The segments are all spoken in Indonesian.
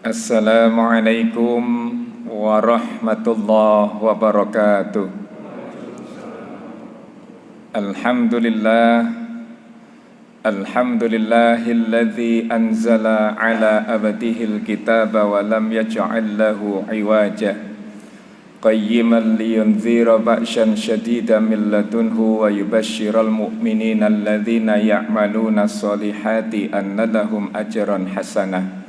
Assalamualaikum warahmatullahi wabarakatuh. Alhamdulillahilladzi anzala ala abdihil kitaba wa lam yaj'al lahu iwaja qayyiman liyunzira ba'syan shadidan min ladunhu wa yubashshiral mu'minina alladzina ya'maluna sholihati anna lahum ajran hasanah.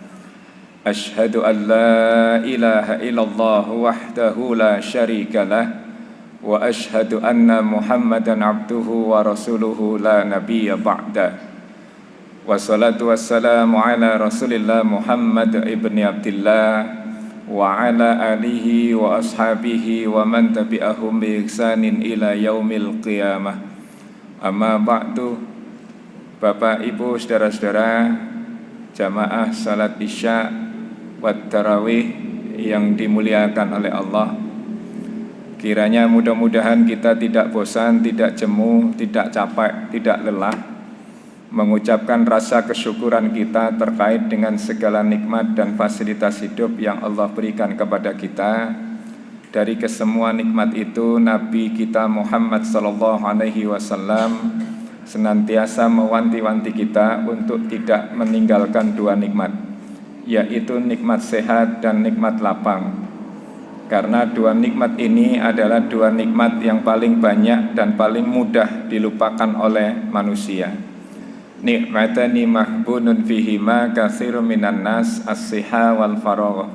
Ashhadu an la ilaha illallah wahdahu la syarika lah wa ashhadu anna Muhammadan abduhu wa rasuluhu la nabiyya ba'da. Wassalatu wassalamu ala Rasulillah Muhammad ibni Abdillah wa ala alihi wa ashabihi wa man tabi'ahum bi ihsanin ila yaumil qiyamah. Amma ba'du. Bapak Ibu saudara-saudara jamaah salat Isya wat tarawih yang dimuliakan oleh Allah, kiranya mudah-mudahan kita tidak bosan, tidak jemu, tidak capek, tidak lelah mengucapkan rasa kesyukuran kita terkait dengan segala nikmat dan fasilitas hidup yang Allah berikan kepada kita. Dari kesemua nikmat itu, Nabi kita Muhammad SAW senantiasa mewanti-wanti kita untuk tidak meninggalkan dua nikmat, yaitu nikmat sehat dan nikmat lapang. Karena dua nikmat ini adalah dua nikmat yang paling banyak dan paling mudah dilupakan oleh manusia. Nikmatani mahbunun fihima katsirun minan nas as-siha wal faragh.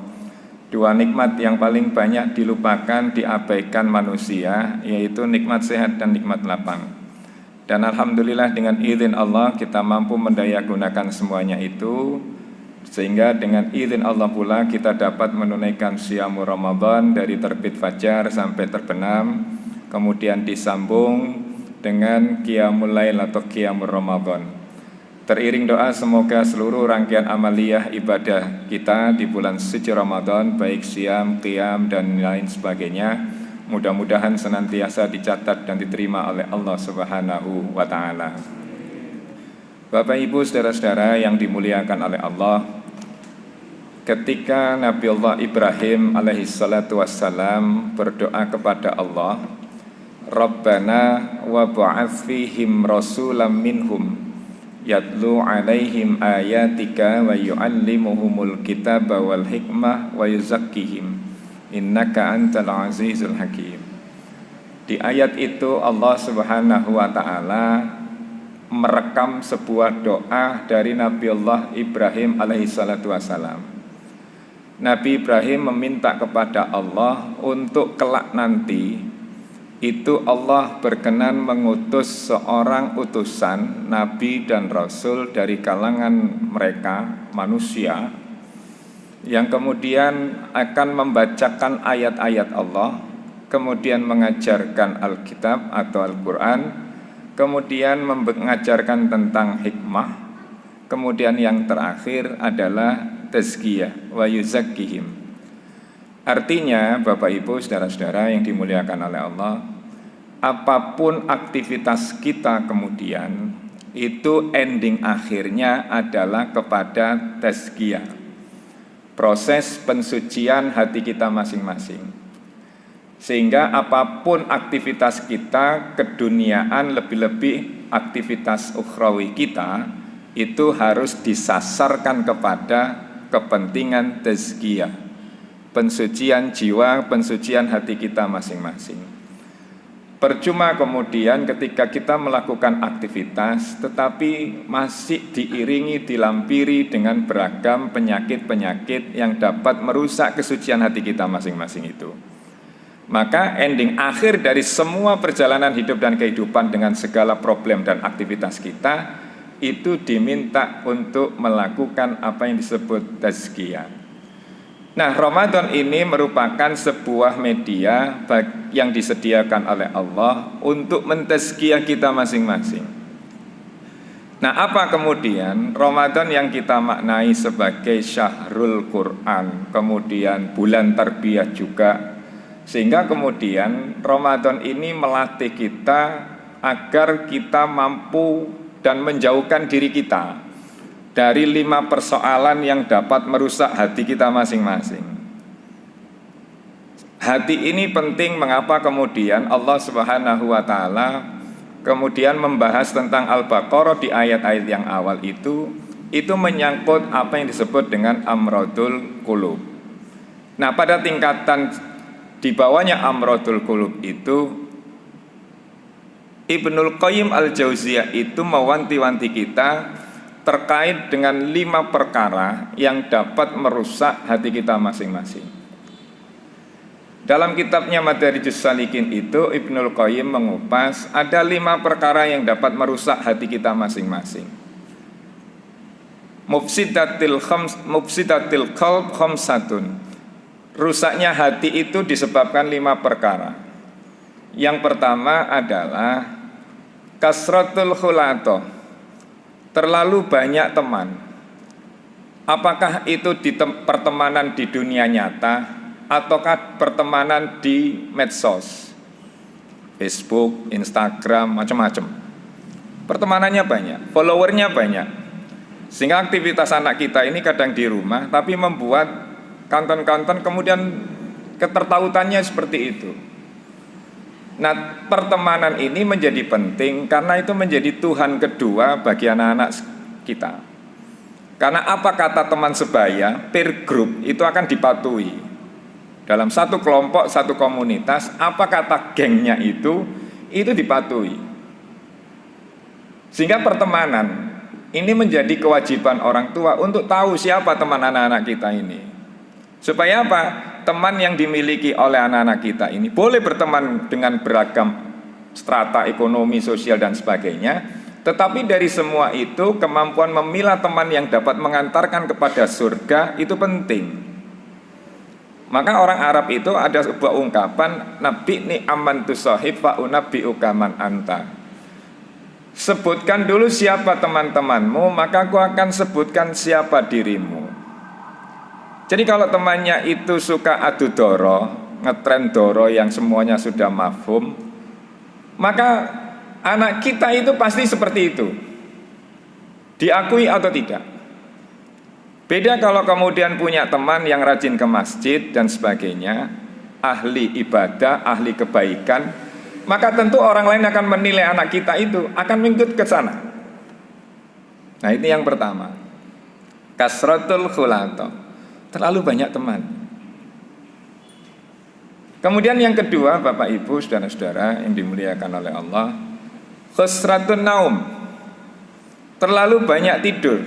Dua nikmat yang paling banyak dilupakan, diabaikan manusia, yaitu nikmat sehat dan nikmat lapang. Dan alhamdulillah dengan izin Allah kita mampu mendayagunakan semuanya itu, sehingga dengan izin Allah pula kita dapat menunaikan Siyamul Ramadan dari terbit fajar sampai terbenam, kemudian disambung dengan Qiyamul Lail atau Qiyamul Ramadan. Teriring doa semoga seluruh rangkaian amaliyah ibadah kita di bulan suci Ramadan, baik Siyam, Qiyam dan lain sebagainya, mudah-mudahan senantiasa dicatat dan diterima oleh Allah Subhanahu wa ta'ala. Bapak Ibu saudara-saudara yang dimuliakan oleh Allah, ketika Nabi Allah Ibrahim alaihissalatu wassalam berdoa kepada Allah, Rabbana wa ba'ats fihim rasulam minhum yatlu alaihim ayatika wa yu'allimuhumul kitaba wal hikmah wa yuzakkihim innaka antal azizul hakim. Di ayat itu Allah Subhanahu wa ta'ala merekam sebuah doa dari Nabi Allah Ibrahim alaihissalatu wassalam. Nabi Ibrahim meminta kepada Allah untuk kelak nanti itu Allah berkenan mengutus seorang utusan Nabi dan Rasul dari kalangan mereka manusia, yang kemudian akan membacakan ayat-ayat Allah, kemudian mengajarkan Alkitab atau Al-Quran, kemudian mengajarkan tentang hikmah, kemudian yang terakhir adalah tazkiyah wa yuzakkihim. Artinya Bapak Ibu saudara-saudara yang dimuliakan oleh Allah, apapun aktivitas kita kemudian itu ending akhirnya adalah kepada tazkiyah, proses pensucian hati kita masing-masing. Sehingga apapun aktivitas kita keduniaan, lebih-lebih aktivitas ukhrawi kita, itu harus disasarkan kepada kepentingan tazkiyah, pensucian jiwa, pensucian hati kita masing-masing. Percuma kemudian ketika kita melakukan aktivitas tetapi masih diiringi, dilampiri dengan beragam penyakit-penyakit yang dapat merusak kesucian hati kita masing-masing itu. Maka ending akhir dari semua perjalanan hidup dan kehidupan dengan segala problem dan aktivitas kita itu diminta untuk melakukan apa yang disebut tazkiyah. Nah, Ramadan ini merupakan sebuah media yang disediakan oleh Allah untuk mentazkiyah kita masing-masing. Nah, apa kemudian Ramadan yang kita maknai sebagai syahrul Quran, kemudian bulan tarbiyah juga, sehingga kemudian Ramadan ini melatih kita agar kita mampu dan menjauhkan diri kita dari 5 persoalan yang dapat merusak hati kita masing-masing. Hati ini penting, mengapa kemudian Allah Subhanahu wa taala kemudian membahas tentang Al-Baqarah di ayat-ayat yang awal itu menyangkut apa yang disebut dengan amradul qulub. Nah, pada tingkatan di bawahnya amradul qulub itu Ibnul Qayyim Al-Jauziyah itu mewanti-wanti kita terkait dengan 5 perkara yang dapat merusak hati kita masing-masing. Dalam kitabnya Madarijus Salikin itu Ibnul Qayyim mengupas ada 5 perkara yang dapat merusak hati kita masing-masing. Mufsidatil qalb khamsatun. Rusaknya hati itu disebabkan 5 perkara. Yang pertama adalah kasratul khulato, terlalu banyak teman. Apakah itu di pertemanan di dunia nyata ataukah pertemanan di medsos, Facebook, Instagram, macam-macam. Pertemanannya banyak, followernya banyak. Sehingga aktivitas anak kita ini kadang di rumah, tapi membuat konten-konten kemudian ketertautannya seperti itu. Nah, pertemanan ini menjadi penting karena itu menjadi Tuhan kedua bagi anak-anak kita. Karena apa kata teman sebaya, peer group itu akan dipatuhi. Dalam satu kelompok, satu komunitas, apa kata gengnya itu dipatuhi. Sehingga pertemanan ini menjadi kewajiban orang tua untuk tahu siapa teman anak-anak kita ini. Supaya apa? Teman yang dimiliki oleh anak-anak kita ini boleh berteman dengan beragam strata ekonomi, sosial dan sebagainya, tetapi dari semua itu kemampuan memilah teman yang dapat mengantarkan kepada surga itu penting. Maka orang Arab itu ada sebuah ungkapan, nabi'ni amman tusahib fa unabbi'uka man anta. Sebutkan dulu siapa teman-temanmu, maka aku akan sebutkan siapa dirimu. Jadi kalau temannya itu suka adu doro, ngetren doro yang semuanya sudah mafhum, maka anak kita itu pasti seperti itu, diakui atau tidak. Beda kalau kemudian punya teman yang rajin ke masjid dan sebagainya, ahli ibadah, ahli kebaikan, maka tentu orang lain akan menilai anak kita itu, akan mengikut ke sana. Nah, ini yang pertama. Kasratul khulato, terlalu banyak teman. Kemudian yang kedua, Bapak Ibu, saudara-saudara yang dimuliakan oleh Allah, khusratun naum, terlalu banyak tidur.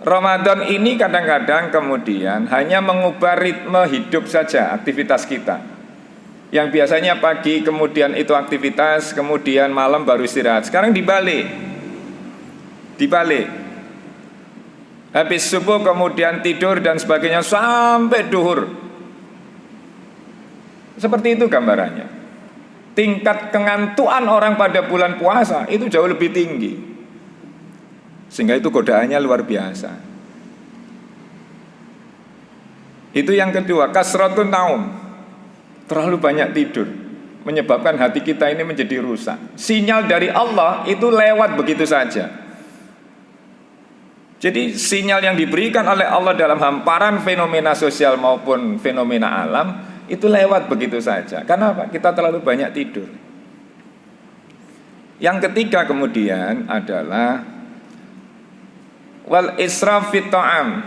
Ramadan ini kadang-kadang kemudian hanya mengubah ritme hidup saja, aktivitas kita. Yang biasanya pagi kemudian itu aktivitas, kemudian malam baru istirahat. Sekarang dibalik. Habis subuh kemudian tidur dan sebagainya sampai duhur. Seperti itu gambarannya. Tingkat kengantuan orang pada bulan puasa itu jauh lebih tinggi. Sehingga itu godaannya luar biasa. Itu yang kedua, kasratun naum, terlalu banyak tidur, menyebabkan hati kita ini menjadi rusak. Sinyal dari Allah itu lewat begitu saja. Jadi sinyal yang diberikan oleh Allah dalam hamparan fenomena sosial maupun fenomena alam itu lewat begitu saja. Karena apa? Kita terlalu banyak tidur. Yang ketiga kemudian adalah wal israf fit ta'am,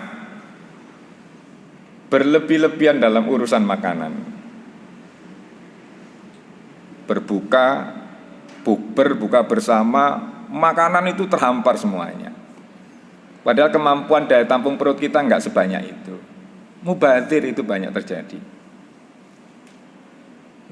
berlebih-lebihan dalam urusan makanan. Berbuka, bukber, buka bersama, makanan itu terhampar semuanya. Padahal kemampuan daya tampung perut kita enggak sebanyak itu. Mubadzir itu banyak terjadi.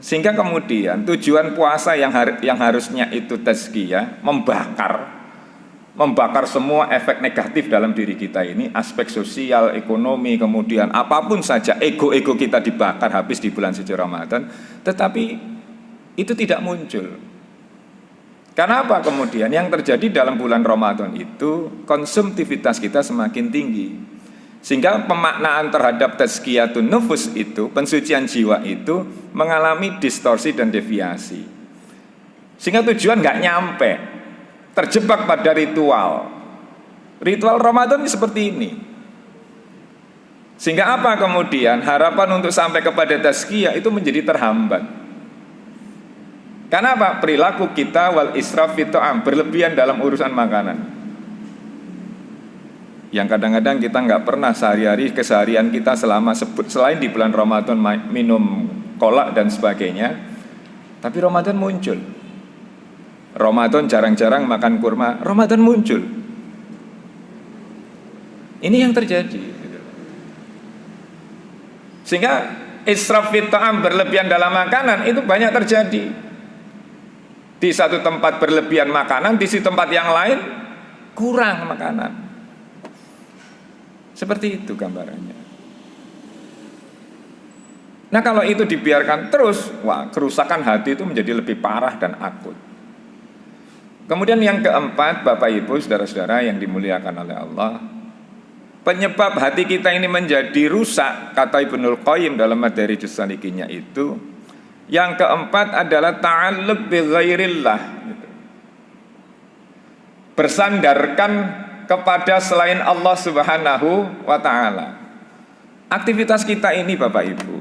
Sehingga kemudian tujuan puasa yang harusnya itu tazkiyah, membakar semua efek negatif dalam diri kita ini, aspek sosial, ekonomi, kemudian apapun saja, ego-ego kita dibakar habis di bulan suci Ramadan, tetapi itu tidak muncul. Karena apa kemudian? Yang terjadi dalam bulan Ramadan itu konsumtivitas kita semakin tinggi, sehingga pemaknaan terhadap tazkiyatun nufus itu, pensucian jiwa itu mengalami distorsi dan deviasi, sehingga tujuan nggak nyampe, terjebak pada ritual. Ritual Ramadan seperti ini. Sehingga apa kemudian harapan untuk sampai kepada tazkiyah itu menjadi terhambat. Karena apa? Perilaku kita wal israf fi ta'am, berlebihan dalam urusan makanan. Yang kadang-kadang kita nggak pernah sehari-hari keseharian kita selain di bulan Ramadan minum kolak dan sebagainya, tapi Ramadan muncul. Ramadan jarang-jarang makan kurma, Ramadan muncul. Ini yang terjadi. Sehingga israf fi ta'am, berlebihan dalam makanan itu banyak terjadi. Di satu tempat berlebihan makanan, di tempat yang lain kurang makanan. Seperti itu gambarannya. Nah, kalau itu dibiarkan terus, wah, kerusakan hati itu menjadi lebih parah dan akut. Kemudian yang keempat, Bapak Ibu, saudara-saudara yang dimuliakan oleh Allah, penyebab hati kita ini menjadi rusak, kata Ibnul Qayyim dalam Madarijus Salikinnya itu, yang keempat adalah ta'alluq bi ghairillah, bersandarkan kepada selain Allah Subhanahu wa ta'ala. Aktivitas kita ini Bapak Ibu,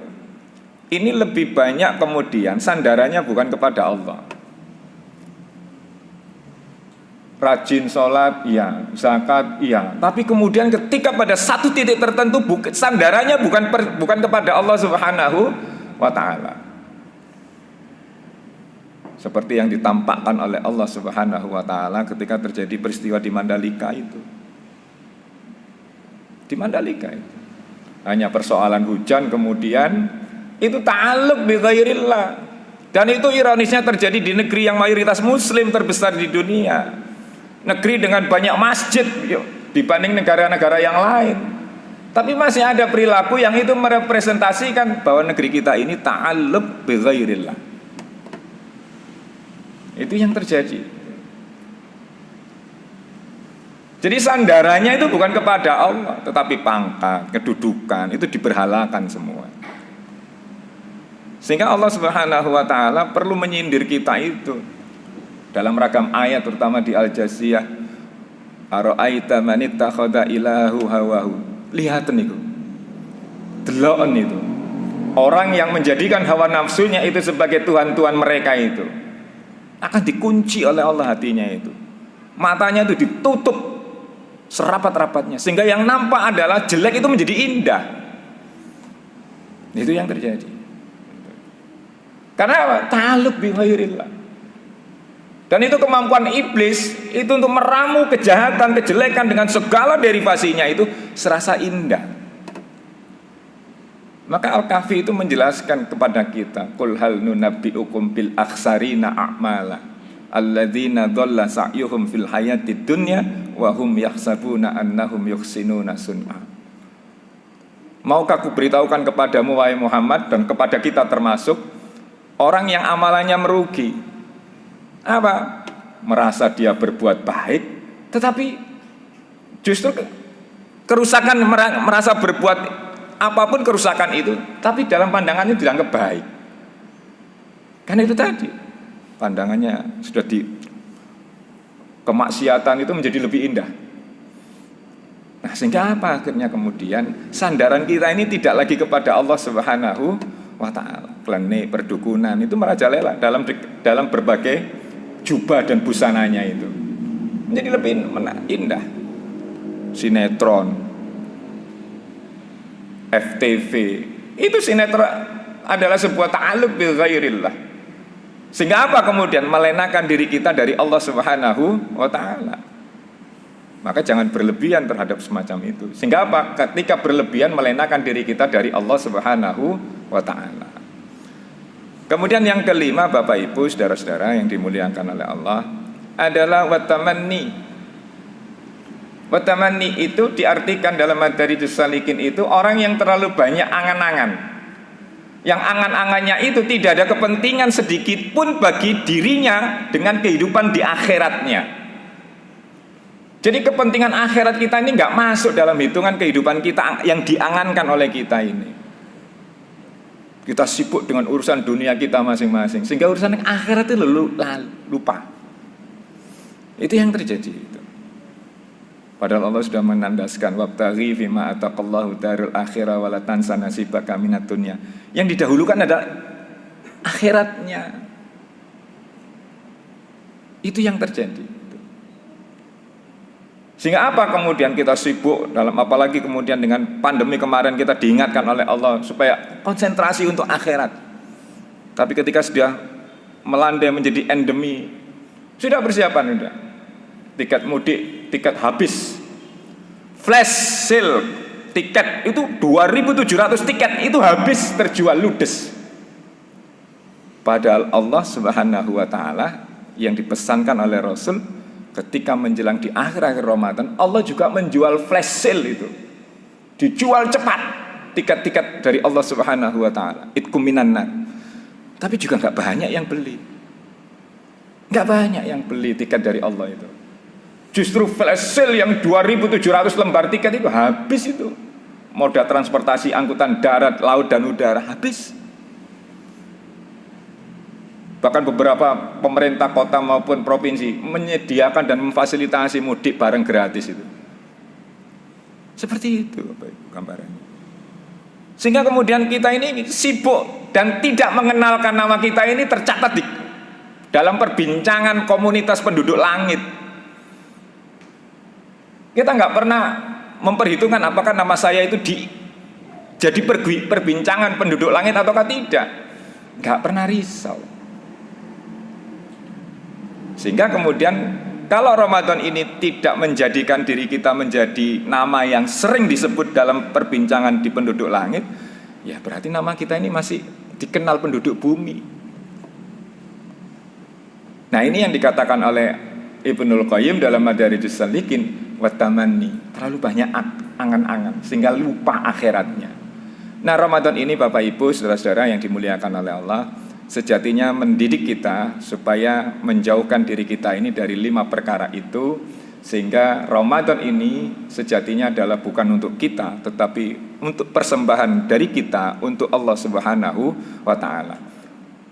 ini lebih banyak kemudian sandarannya bukan kepada Allah. Rajin sholat, iya, zakat, iya, tapi kemudian ketika pada satu titik tertentu sandarannya bukan kepada Allah Subhanahu wa ta'ala. Seperti yang ditampakkan oleh Allah Subhanahu wa ta'ala ketika terjadi peristiwa di Mandalika itu. Di Mandalika itu hanya persoalan hujan, kemudian itu ta'alluq bi ghairillah. Dan itu ironisnya terjadi di negeri yang mayoritas muslim terbesar di dunia, negeri dengan banyak masjid dibanding negara-negara yang lain. Tapi masih ada perilaku yang itu merepresentasikan bahwa negeri kita ini ta'alluq bi ghairillah. Itu yang terjadi. Jadi sandarannya itu bukan kepada Allah, tetapi pangkat, kedudukan, itu diberhalakan semua. Sehingga Allah Subhanahu wa ta'ala perlu menyindir kita itu dalam ragam ayat, terutama di Al-Jasiyah. Ara'aita man ittakhadha ilahu hawahu. Lihaten itu, delokon itu, orang yang menjadikan hawa nafsunya itu sebagai Tuhan-Tuhan mereka itu akan dikunci oleh Allah hatinya itu. Matanya itu ditutup serapat-rapatnya, sehingga yang nampak adalah jelek itu menjadi indah. Itu yang terjadi. Karena apa? Ta'alluq bi ghairillah. Dan itu kemampuan iblis itu untuk meramu kejahatan, kejelekan dengan segala derivasinya itu serasa indah. Maka Al-Kahfi itu menjelaskan kepada kita, qul hal nunabbi'ukum bil akhsarina a'mala alladzina dhalla sa'yuhum fil hayatid dunya wa hum yahsabuna annahum yuhsinuna sun'a. Maukah aku beritahukan kepadamu wahai Muhammad, dan kepada kita termasuk, orang yang amalannya merugi. Apa? Merasa dia berbuat baik, tetapi justru kerusakan, merasa berbuat apapun kerusakan itu, tapi dalam pandangannya dianggap baik. Kan itu tadi, pandangannya sudah di kemaksiatan itu menjadi lebih indah. Nah, sehingga apa akhirnya kemudian sandaran kita ini tidak lagi kepada Allah Subhanahu wa ta'ala. Klene perdukunan itu merajalela dalam berbagai jubah dan busananya itu menjadi lebih indah. Sinetron, FTV, itu sinetron adalah sebuah ta'alluq bil ghairillah. Sehingga apa kemudian? Melenakan diri kita dari Allah Subhanahu wa ta'ala. Maka jangan berlebihan terhadap semacam itu. Sehingga apa? Ketika berlebihan melenakan diri kita dari Allah Subhanahu wa ta'ala. Kemudian yang kelima, Bapak Ibu, saudara-saudara yang dimuliakan oleh Allah, adalah watamanni. Watamanni itu diartikan dalam Madarijus Salikin itu orang yang terlalu banyak angan-angan, yang angan-angannya itu tidak ada kepentingan sedikit pun bagi dirinya dengan kehidupan di akhiratnya. Jadi kepentingan akhirat kita ini nggak masuk dalam hitungan kehidupan kita yang diangankan oleh kita ini. Kita sibuk dengan urusan dunia kita masing-masing, sehingga urusan akhirat itu lupa. Itu yang terjadi itu. Padahal Allah sudah menandaskan wabtaghi fima ataqallahu darul akhirah wala tansa nasibaka minad dunya. Yang didahulukan adalah akhiratnya. Itu yang terjadi. Sehingga apa kemudian kita sibuk dalam, apalagi kemudian dengan pandemi kemarin kita diingatkan oleh Allah supaya konsentrasi untuk akhirat. Tapi ketika sudah melandai menjadi endemi, sudah persiapan sudah. Tiket mudik, tiket habis. Flash sale tiket itu 2.700 tiket itu habis terjual ludes. Padahal Allah Subhanahu wa taala yang dipesankan oleh Rasul ketika menjelang di akhir-akhir Ramadan, Allah juga menjual flash sale itu. Dijual cepat tiket-tiket dari Allah Subhanahu wa taala. Itkum minan nar. Tapi juga enggak banyak yang beli. Enggak banyak yang beli tiket dari Allah itu. Justru flash sale yang 2.700 lembar tiket itu habis itu. Moda transportasi angkutan darat, laut dan udara habis. Bahkan beberapa pemerintah kota maupun provinsi menyediakan dan memfasilitasi mudik bareng gratis itu. Seperti itu Bapak Ibu gambarannya. Sehingga kemudian kita ini sibuk dan tidak mengenalkan nama kita ini tercatat di dalam perbincangan komunitas penduduk langit. Kita nggak pernah memperhitungkan apakah nama saya itu jadi perbincangan penduduk langit ataukah tidak. Nggak pernah risau. Sehingga kemudian kalau Ramadan ini tidak menjadikan diri kita menjadi nama yang sering disebut dalam perbincangan di penduduk langit, ya berarti nama kita ini masih dikenal penduduk bumi. Nah ini yang dikatakan oleh Ibnul Qayyim dalam Madarijus Salikin, watamanni, terlalu banyak angan-angan sehingga lupa akhiratnya. Nah Ramadan ini Bapak Ibu saudara-saudara yang dimuliakan oleh Allah, sejatinya mendidik kita supaya menjauhkan diri kita ini dari 5 perkara itu, sehingga Ramadan ini sejatinya adalah bukan untuk kita tetapi untuk persembahan dari kita untuk Allah Subhanahu wa taala.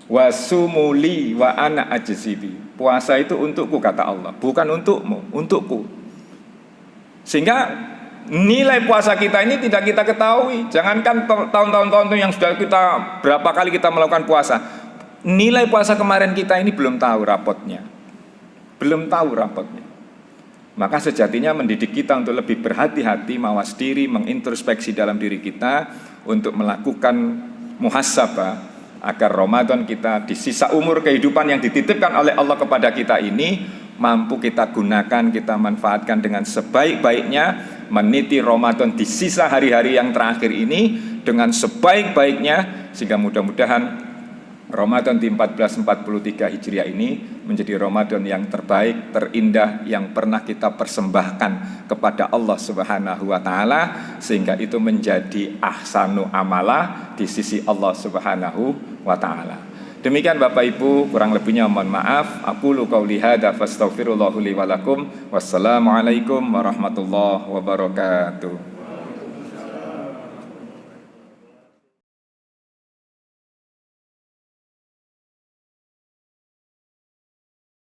Wasumuli wa ana ajzibi. Puasa itu untukku kata Allah, bukan untukmu, untukku. Sehingga nilai puasa kita ini tidak kita ketahui. Jangankan tahun-tahun yang sudah kita berapa kali kita melakukan puasa. Nilai puasa kemarin kita ini belum tahu rapotnya. Belum tahu rapotnya. Maka sejatinya mendidik kita untuk lebih berhati-hati, mawas diri, mengintrospeksi dalam diri kita untuk melakukan muhasabah agar Ramadan kita di sisa umur kehidupan yang dititipkan oleh Allah kepada kita ini mampu kita gunakan, kita manfaatkan dengan sebaik-baiknya, meniti Ramadan di sisa hari-hari yang terakhir ini dengan sebaik-baiknya, sehingga mudah-mudahan Ramadan di 1443 Hijriah ini menjadi Ramadan yang terbaik, terindah yang pernah kita persembahkan kepada Allah Subhanahu wa taala, sehingga itu menjadi ahsanu amala di sisi Allah Subhanahu wa taala. Demikian Bapak Ibu, kurang lebihnya mohon maaf. Aqulu qauli hadza fastaghfirullahu li wa lakum. Wassalamualaikum warahmatullahi wabarakatuh.